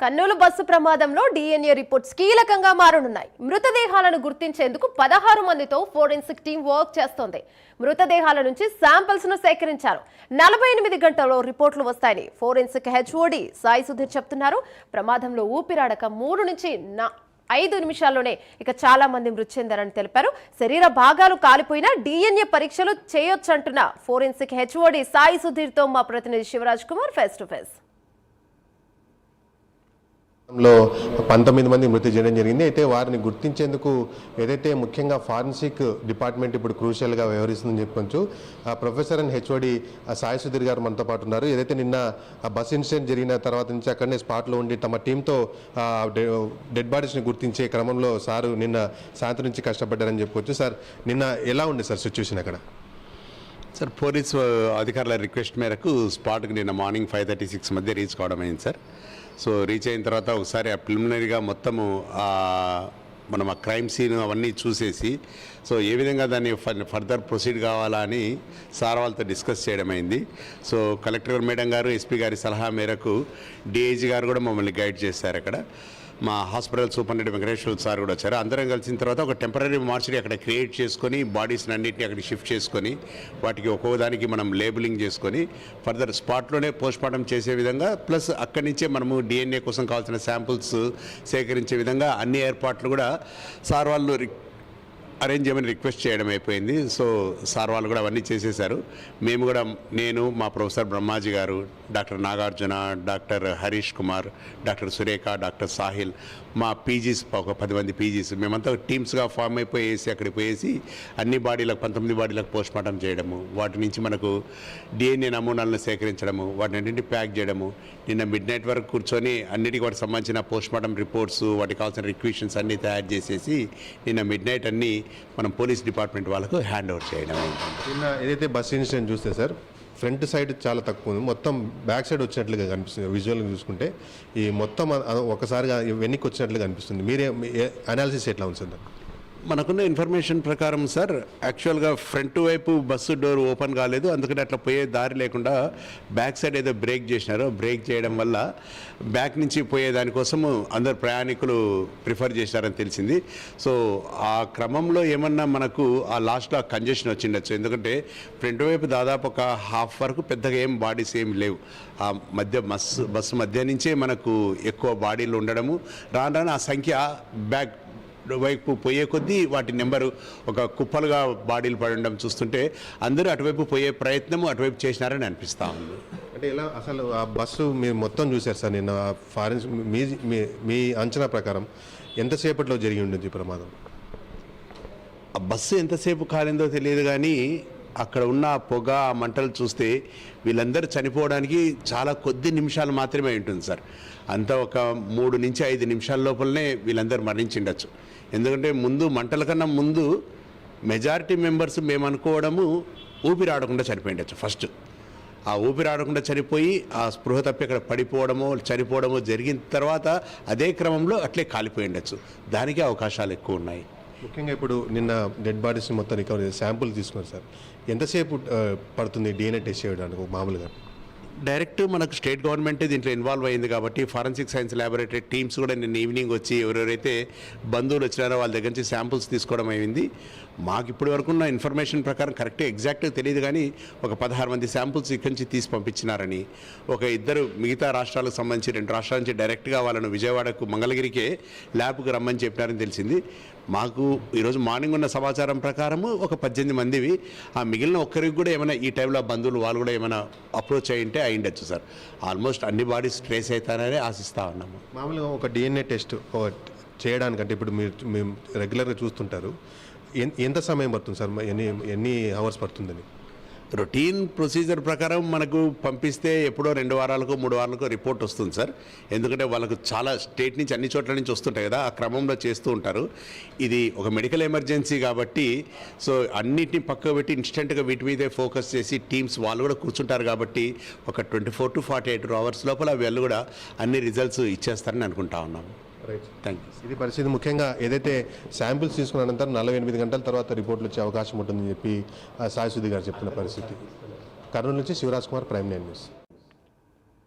Kurnool bus ప్రమాదంలో DNA reports కీలకంగా మారనున్నాయి. మృతదేహాలను గుర్తించేందుకు 16 మందితో ఫోరెన్సిక్ టీం వర్క్ చేస్తోంది. మృతదేహాల నుంచి శాంపిల్స్ ను సేకరించారు. 48 గంటల్లో రిపోర్టులు వస్తాయని ఫోరెన్సిక్ HOD సాయి సుధీర్ చెప్తున్నారు. ప్రమాదంలో ఊపిరాడక 3 నుంచి 5 నిమిషాల్లోనే చాలా మంది మృతి చెందారని తెలిపారు. శరీర భాగాలు కాలిపోయినా DNA పరీక్షలు చేయొచ్చంటున్న ఫోరెన్సిక్ HOD సాయి సుధీర్ తో మా ప్రతినిధి Shivraj Kumar face to face. 19 మంది మృతి చెందడం జరిగింది. అయితే వారిని గుర్తించేందుకు ఏదైతే ముఖ్యంగా ఫారెన్సిక్ డిపార్ట్మెంట్ ఇప్పుడు క్రూషియల్గా వ్యవహరిస్తుందని చెప్పొచ్చు. Professor and HOD Sai Sudheer గారు మనతో పాటు ఉన్నారు. ఏదైతే నిన్న బస్ ఇన్సిడెంట్ జరిగిన తర్వాత నుంచి అక్కడనే స్పాట్లో ఉండి తమ టీంతో డెడ్ బాడీస్ని గుర్తించే క్రమంలో సారు నిన్న సాయంత్రం నుంచి కష్టపడ్డారని చెప్పొచ్చు. సార్, నిన్న ఎలా ఉంది సార్ సిచ్యువేషన్ అక్కడ? సార్, పోలీసు అధికారుల రిక్వెస్ట్ మేరకు స్పాట్కి నిన్న మార్నింగ్ 5:36 మధ్య రీచ్ కావడం అయింది సార్. సో రీచ్ అయిన తర్వాత ఒకసారి ఆ ప్రిలిమినరీగా మొత్తము మనం ఆ క్రైమ్ సీన్ అవన్నీ చూసేసి సో ఏ విధంగా దాన్ని ఫర్దర్ ప్రొసీడ్ కావాలా అని సార్ వాళ్ళతో డిస్కస్ చేయడం అయింది. సో కలెక్టర్ మేడం గారు, SP గారి సలహా మేరకు DIG గారు కూడా మమ్మల్ని గైడ్ చేశారు. అక్కడ మా హాస్పిటల్ సూపరింటెండెంట్ వెంకటేశ్వర సార్ కూడా వచ్చారు. అందరం కలిసిన తర్వాత ఒక టెంపరీ మార్చరీ అక్కడ క్రియేట్ చేసుకొని బాడీస్ని అన్నింటినీ అక్కడికి షిఫ్ట్ చేసుకొని వాటికి ఒక్కోదానికి మనం లేబులింగ్ చేసుకొని ఫర్దర్ స్పాట్లోనే పోస్ట్మార్టం చేసే విధంగా, ప్లస్ అక్కడి నుంచే మనము DNA కోసం కావాల్సిన శాంపుల్స్ సేకరించే విధంగా అన్ని ఏర్పాట్లు కూడా సార్ వాళ్ళు అరేంజ్ చేయమని రిక్వెస్ట్ చేయడం అయిపోయింది. సో సార్ వాళ్ళు కూడా అవన్నీ చేసేశారు. మేము కూడా, నేను, మా ప్రొఫెసర్ బ్రహ్మాజీ గారు, doctor Nagarjuna, doctor Harish Kumar, doctor Surekha, doctor Sahil, మా పీజీస్ ఒక 10 మంది పీజీస్ మేమంతా టీమ్స్గా ఫామ్ అయిపోయేసి అక్కడికి పోయేసి అన్ని బాడీలకు 19 బాడీలకు పోస్ట్మార్టం చేయడము, వాటి నుంచి మనకు DNA నమూనాలను సేకరించడము, వాటిని అన్నింటినీ ప్యాక్ చేయడము, నిన్న మిడ్ నైట్ వరకు కూర్చొని అన్నిటికీ వాటికి సంబంధించిన పోస్ట్మార్టం రిపోర్ట్స్, వాటికి కావాల్సిన రిక్విషన్స్ అన్నీ తయారు చేసేసి నిన్న మిడ్ నైట్ అన్నీ మనం పోలీస్ డిపార్ట్మెంట్ వాళ్ళకు హ్యాండ్ ఓవర్ చేయడం అయింది. నిన్న ఏదైతే బస్ ఇన్సిడెంట్ చూస్తే సార్, ఫ్రంట్ సైడ్ చాలా తక్కువ ఉంది, మొత్తం బ్యాక్ సైడ్ వచ్చినట్లుగా కనిపిస్తుంది. విజువల్గా చూసుకుంటే ఈ మొత్తం ఒకసారిగా వెనక్కి వచ్చినట్లుగా కనిపిస్తుంది. మీరే అనాలిసిస్ ఎట్లా ఉంది సార్? మనకున్న ఇన్ఫర్మేషన్ ప్రకారం సార్, యాక్చువల్గా ఫ్రంట్ వైపు బస్సు డోర్ ఓపెన్ కాలేదు, అందుకని అట్లా పోయే దారి లేకుండా బ్యాక్ సైడ్ ఏదో బ్రేక్ చేసినారో, బ్రేక్ చేయడం వల్ల బ్యాక్ నుంచి పోయే దానికోసము అందరు ప్రయాణికులు ప్రిఫర్ చేశారని తెలిసింది. సో ఆ క్రమంలో ఏమన్నా మనకు ఆ లాస్ట్లో కంజెషన్ వచ్చిండొచ్చు, ఎందుకంటే ఫ్రంట్ వైపు దాదాపు ఒక హాఫ్ వరకు పెద్దగా ఏం బాడీస్ ఏం లేవు. ఆ మధ్య బస్సు మధ్య నుంచే మనకు ఎక్కువ బాడీలు ఉండడము, రాను ఆ సంఖ్య బ్యాక్ వైపు పోయే కొద్దీ వాటి నెంబరు ఒక కుప్పలుగా బాడీలు పడడం చూస్తుంటే అందరూ అటువైపు పోయే ప్రయత్నము అటువైపు చేసినారని అనిపిస్తూ ఉంది. అంటే ఇలా అసలు ఆ బస్సు మీరు మొత్తం చూశారు సార్ నిన్న, ఫారెన్స్ మీ అంచనా ప్రకారం ఎంతసేపట్లో జరిగి ఉండొచ్చు ప్రమాదం? ఆ బస్సు ఎంతసేపు కాలిందో తెలియదు, కానీ అక్కడ ఉన్న పొగ, మంటలు చూస్తే వీళ్ళందరూ చనిపోవడానికి చాలా కొద్ది నిమిషాలు మాత్రమే ఉంటుంది సార్. అంతా ఒక 3 నుంచి 5 నిమిషాల లోపలనే వీళ్ళందరూ మరణించిండొచ్చు. ఎందుకంటే ముందు మంటల కన్నా ముందు మెజారిటీ మెంబర్స్ మేము అనుకోవడము ఊపిరాడకుండా చనిపోయిండొచ్చు. ఫస్ట్ ఆ ఊపిరాడకుండా చనిపోయి ఆ స్పృహ తప్పి అక్కడ పడిపోవడమో చనిపోవడమో జరిగిన తర్వాత అదే క్రమంలో అట్లే కాలిపోయిండొచ్చు. దానికి అవకాశాలు ఎక్కువ ఉన్నాయి. ముఖ్యంగా ఇప్పుడు నిన్న డెడ్ బాడీస్ని మొత్తం రికవర్ చేసి శాంపుల్ తీసుకున్నారు సార్. ఎంతసేపు పడుతుంది DNA టెస్ట్ చేయడానికి మామూలుగా? డైరెక్ట్ మనకు స్టేట్ గవర్నమెంటే దీంట్లో ఇన్వాల్వ్ అయింది కాబట్టి ఫారెన్సిక్ సైన్స్ ల్యాబొరేటరీ టీమ్స్ కూడా నిన్న ఈవినింగ్ వచ్చి ఎవరెవరైతే బంధువులు వచ్చినారో వాళ్ళ దగ్గర నుంచి శాంపుల్స్ తీసుకోవడం అయింది. మాకు ఇప్పటి వరకు ఉన్న ఇన్ఫర్మేషన్ ప్రకారం కరెక్ట్గా ఎగ్జాక్ట్గా తెలియదు, కానీ ఒక 16 మంది శాంపుల్స్ ఇక్కడి నుంచి తీసి పంపించినారని, ఒక 2 మిగతా రాష్ట్రాలకు సంబంధించి 2 రాష్ట్రాల నుంచి డైరెక్ట్గా వాళ్ళను విజయవాడకు మంగళగిరికే ల్యాబ్కు రమ్మని చెప్పినారని తెలిసింది. మాకు ఈరోజు మార్నింగ్ ఉన్న సమాచారం ప్రకారము ఒక 18 మందివి, ఆ మిగిలిన ఒక్కరికి కూడా ఏమైనా ఈ టైంలో బంధువులు వాళ్ళు కూడా ఏమైనా అప్రోచ్ అయ్యింటే అయ్యిండొచ్చు సార్. ఆల్మోస్ట్ అన్ని ట్రేస్ అవుతారని ఆశిస్తూ ఉన్నాము. మామూలుగా ఒక DNA టెస్ట్ చేయడానికంటే ఇప్పుడు మేము రెగ్యులర్గా చూస్తుంటారు, ఎంత సమయం పడుతుంది సార్? ఎన్ని అవర్స్ పడుతుందని? రొటీన్ ప్రొసీజర్ ప్రకారం మనకు పంపిస్తే ఎప్పుడో 2 వారాలకు 3 వారాలకు రిపోర్ట్ వస్తుంది సార్. ఎందుకంటే వాళ్ళకు చాలా స్టేట్ నుంచి అన్ని చోట్ల నుంచి వస్తుంటాయి కదా, ఆ క్రమంలో చేస్తూ ఉంటారు. ఇది ఒక మెడికల్ ఎమర్జెన్సీ కాబట్టి సో అన్నిటిని పక్కకు పెట్టి ఇన్స్టెంట్గా వీటి మీదే ఫోకస్ చేసి టీమ్స్ వాళ్ళు కూడా కూర్చుంటారు కాబట్టి ఒక 24 to 48 అవర్స్ లోపల వీళ్ళు కూడా అన్ని రిజల్ట్స్ ఇచ్చేస్తారని అనుకుంటా ఉన్నాము. Thank you. ఇది పరిస్థితి. ముఖ్యంగా ఏదైతే శాంపిల్స్ తీసుకున్న అనంతరం 48 గంటల తర్వాత రిపోర్ట్లు వచ్చే అవకాశం ఉంటుందని చెప్పి సాయి సుధీర్ గారు చెప్తున్న పరిస్థితి. కర్నూలు నుంచి శివరాజ్ కుమార్, ప్రైమ్ 9 న్యూస్.